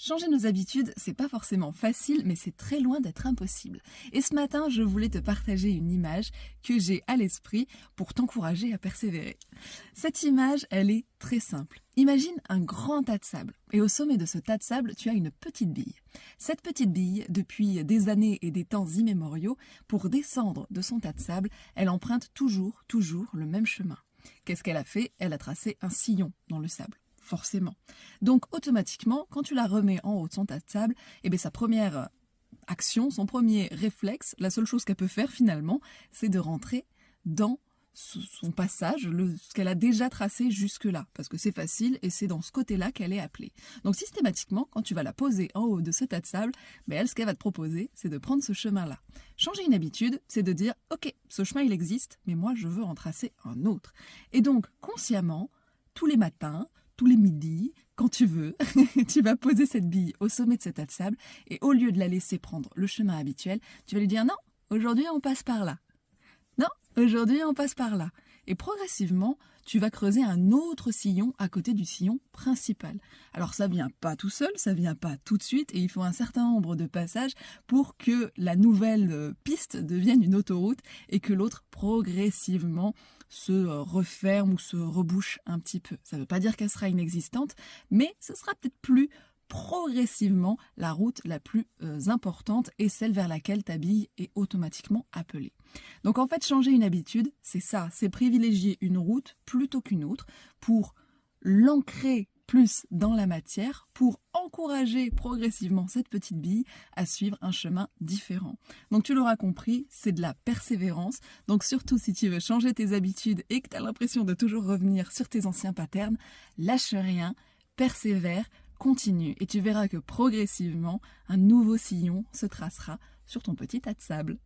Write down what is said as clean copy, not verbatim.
Changer nos habitudes, c'est pas forcément facile, mais c'est très loin d'être impossible. Et ce matin, je voulais te partager une image que j'ai à l'esprit pour t'encourager à persévérer. Cette image, elle est très simple. Imagine un grand tas de sable. Et au sommet de ce tas de sable, tu as une petite bille. Cette petite bille, depuis des années et des temps immémoriaux, pour descendre de son tas de sable, elle emprunte toujours le même chemin. Qu'est-ce qu'elle a fait? Elle a tracé un sillon dans le sable. Forcément. Donc automatiquement, quand tu la remets en haut de son tas de sable, sa première action, son premier réflexe, la seule chose qu'elle peut faire finalement, c'est de rentrer dans son passage, ce qu'elle a déjà tracé jusque-là, parce que c'est facile et c'est dans ce côté-là qu'elle est appelée. Donc systématiquement, quand tu vas la poser en haut de ce tas de sable, elle, ce qu'elle va te proposer, c'est de prendre ce chemin-là. Changer une habitude, c'est de dire « Ok, ce chemin il existe, mais moi je veux en tracer un autre ». Et donc, consciemment, tous les matins, tous les midis, quand tu veux, tu vas poser cette bille au sommet de ce tas de sable et au lieu de la laisser prendre le chemin habituel, tu vas lui dire non, aujourd'hui on passe par là. Non, aujourd'hui on passe par là. Et progressivement, tu vas creuser un autre sillon à côté du sillon principal. Alors ça vient pas tout seul, ça vient pas tout de suite et il faut un certain nombre de passages pour que la nouvelle piste devienne une autoroute et que l'autre progressivement se referme ou se rebouche un petit peu. Ça ne veut pas dire qu'elle sera inexistante, mais ce sera peut-être plus progressivement la route la plus importante et celle vers laquelle ta bille est automatiquement appelée. Donc en fait, changer une habitude, c'est ça, c'est privilégier une route plutôt qu'une autre pour l'ancrer plus dans la matière, pour encourager progressivement cette petite bille à suivre un chemin différent. Donc tu l'auras compris, c'est de la persévérance. Donc surtout si tu veux changer tes habitudes et que tu as l'impression de toujours revenir sur tes anciens patterns, lâche rien, persévère, continue et tu verras que progressivement, un nouveau sillon se tracera sur ton petit tas de sable.